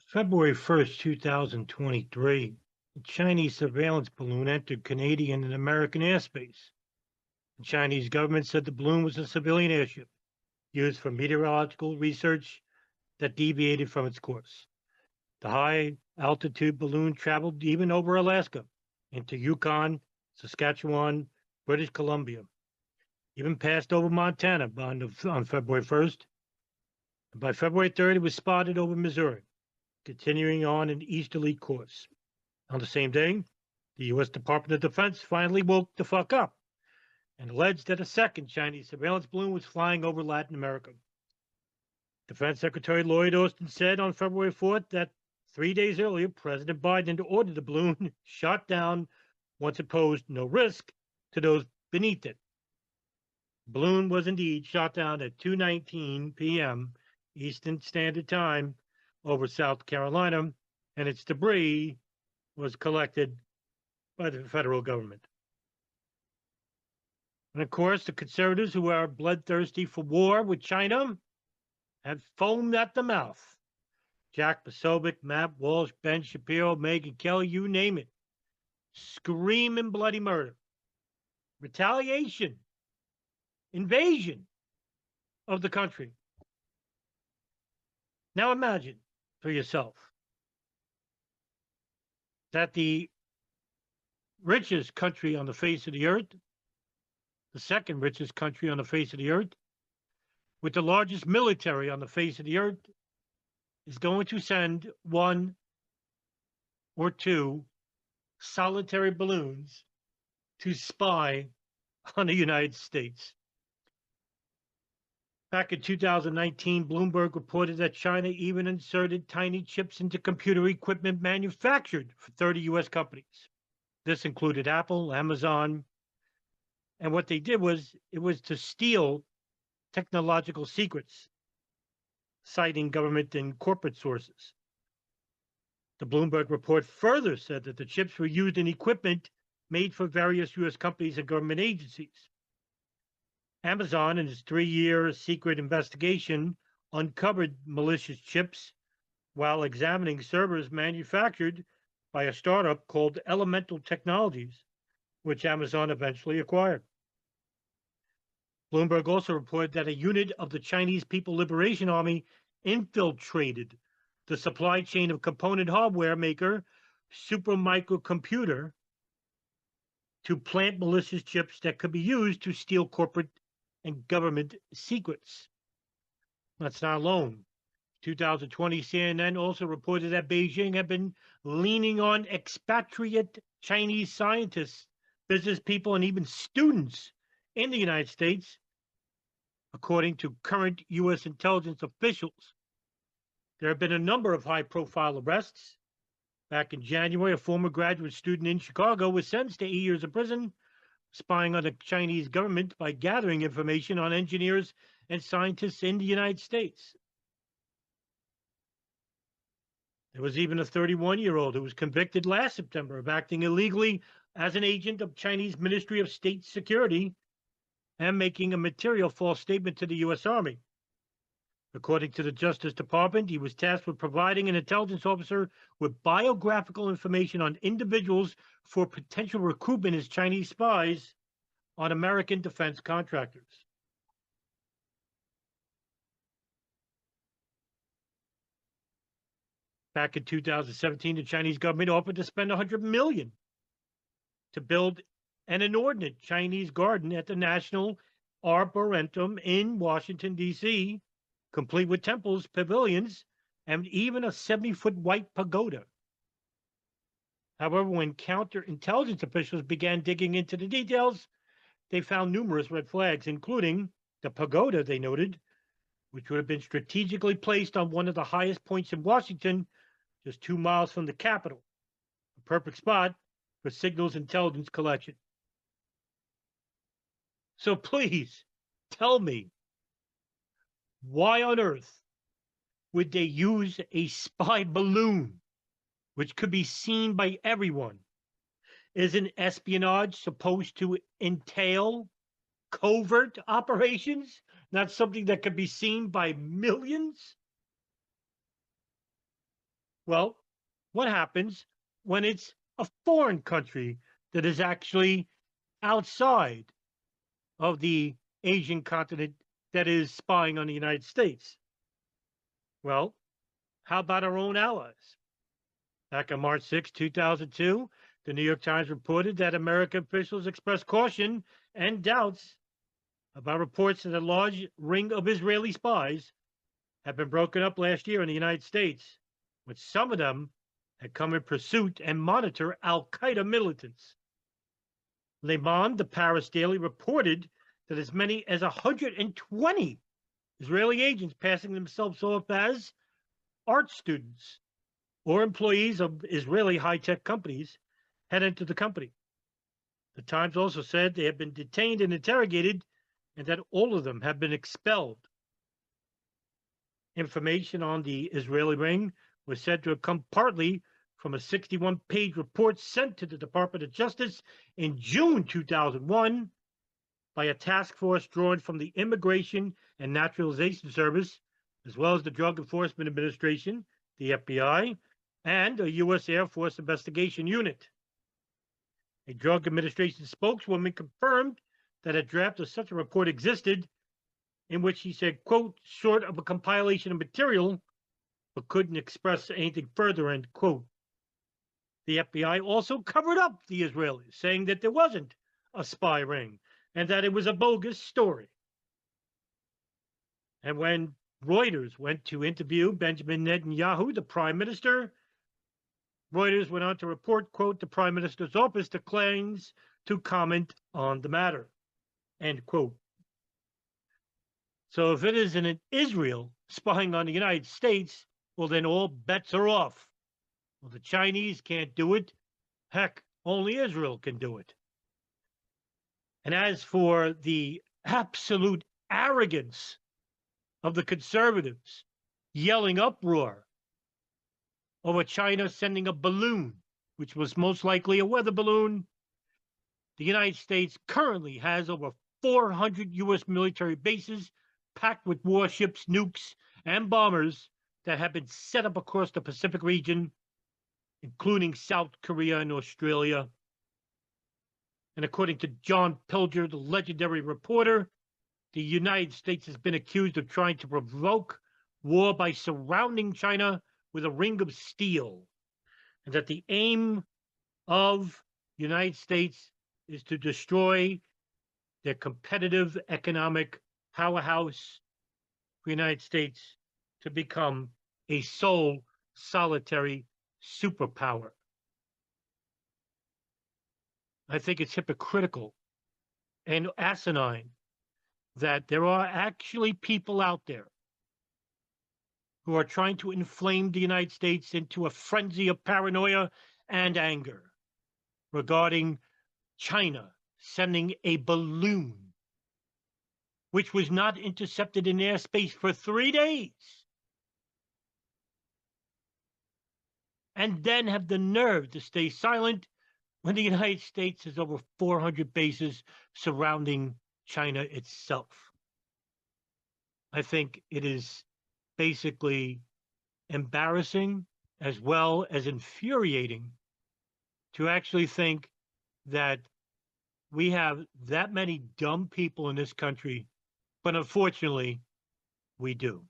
February 1st, 2023, a Chinese surveillance balloon entered Canadian and American airspace. The Chinese government said the balloon was a civilian airship used for meteorological research that deviated from its course. The high altitude balloon traveled even over Alaska into Yukon, Saskatchewan, British Columbia, even passed over Montana on February 1st. And by February 3rd, it was spotted over Missouri, continuing on an easterly course. On the same day, the U.S. Department of Defense finally woke the fuck up and alleged that a second Chinese surveillance balloon was flying over Latin America. Defense Secretary Lloyd Austin said on February 4th that 3 days earlier, President Biden had ordered the balloon shot down once it posed no risk to those beneath it. The balloon was indeed shot down at 2:19 p.m. Eastern Standard Time over South Carolina, and its debris was collected by the federal government. And of course, the conservatives who are bloodthirsty for war with China have foamed at the mouth. Jack Posobiec, Matt Walsh, Ben Shapiro, Megyn Kelly, you name it. Screaming bloody murder, retaliation, invasion of the country. Now imagine for yourself that the richest country on the face of the earth, the second richest country on the face of the earth, with the largest military on the face of the earth, is going to send one or two solitary balloons to spy on the United States. Back in 2019, Bloomberg reported that China even inserted tiny chips into computer equipment manufactured for 30 U.S. companies. This included Apple, Amazon, and what they did was to steal technological secrets, citing government and corporate sources. The Bloomberg report further said that the chips were used in equipment made for various U.S. companies and government agencies. Amazon, in its 3-year secret investigation, uncovered malicious chips while examining servers manufactured by a startup called Elemental Technologies, which Amazon eventually acquired. Bloomberg also reported that a unit of the Chinese People Liberation Army infiltrated the supply chain of component hardware maker Supermicro Computer to plant malicious chips that could be used to steal corporate and government secrets. That's not alone. 2020, CNN also reported that Beijing had been leaning on expatriate Chinese scientists, business people, and even students in the United States, according to current U.S. intelligence officials. There have been a number of high-profile arrests. Back in January, a former graduate student in Chicago was sentenced to 8 years of prison, spying on the Chinese government by gathering information on engineers and scientists in the United States. There was even a 31-year-old who was convicted last September of acting illegally as an agent of Chinese Ministry of State Security and making a material false statement to the U.S. Army. According to the Justice Department, he was tasked with providing an intelligence officer with biographical information on individuals for potential recruitment as Chinese spies on American defense contractors. Back in 2017, the Chinese government offered to spend $100 million to build an inordinate Chinese garden at the National Arboretum in Washington, D.C., complete with temples, pavilions, and even a 70-foot white pagoda. However, when counterintelligence officials began digging into the details, they found numerous red flags, including the pagoda, they noted, which would have been strategically placed on one of the highest points in Washington, just 2 miles from the Capitol, a perfect spot for signals intelligence collection. So please, tell me, why on earth would they use a spy balloon, which could be seen by everyone? Isn't espionage supposed to entail covert operations, not something that could be seen by millions? Well, what happens when it's a foreign country that is actually outside of the Asian continent that is spying on the United States? Well, how about our own allies? Back on March 6, 2002, the New York Times reported that American officials expressed caution and doubts about reports that a large ring of Israeli spies had been broken up last year in the United States, with some of them had come in pursuit and monitor Al Qaeda militants. Le Monde, the Paris Daily, reported that as many as 120 Israeli agents passing themselves off as art students or employees of Israeli high tech companies had entered the company. The Times also said they had been detained and interrogated and that all of them have been expelled. Information on the Israeli ring was said to have come partly from a 61-page report sent to the Department of Justice in June 2001 by a task force drawn from the Immigration and Naturalization Service, as well as the Drug Enforcement Administration, the FBI, and a U.S. Air Force investigation unit. A Drug Administration spokeswoman confirmed that a draft of such a report existed, in which she said, quote, short of a compilation of material, but couldn't express anything further, end quote. The FBI also covered up the Israelis, saying that there wasn't a spy ring and that it was a bogus story. And when Reuters went to interview Benjamin Netanyahu, the prime minister, Reuters went on to report, quote, the prime minister's office declines to comment on the matter, end quote. So if it isn't an Israel spying on the United States, well, then all bets are off. Well, the Chinese can't do it. Heck, only Israel can do it. And as for the absolute arrogance of the conservatives yelling uproar over China sending a balloon, which was most likely a weather balloon, the United States currently has over 400 U.S. military bases packed with warships, nukes, and bombers that have been set up across the Pacific region, including South Korea and Australia. And according to John Pilger, the legendary reporter, the United States has been accused of trying to provoke war by surrounding China with a ring of steel, and that the aim of the United States is to destroy their competitive economic powerhouse for the United States to become a sole solitary superpower. I think it's hypocritical and asinine that there are actually people out there who are trying to inflame the United States into a frenzy of paranoia and anger regarding China sending a balloon, which was not intercepted in airspace for 3 days, and then have the nerve to stay silent when the United States has over 400 bases surrounding China itself. I think it is basically embarrassing as well as infuriating to actually think that we have that many dumb people in this country, but unfortunately, we do.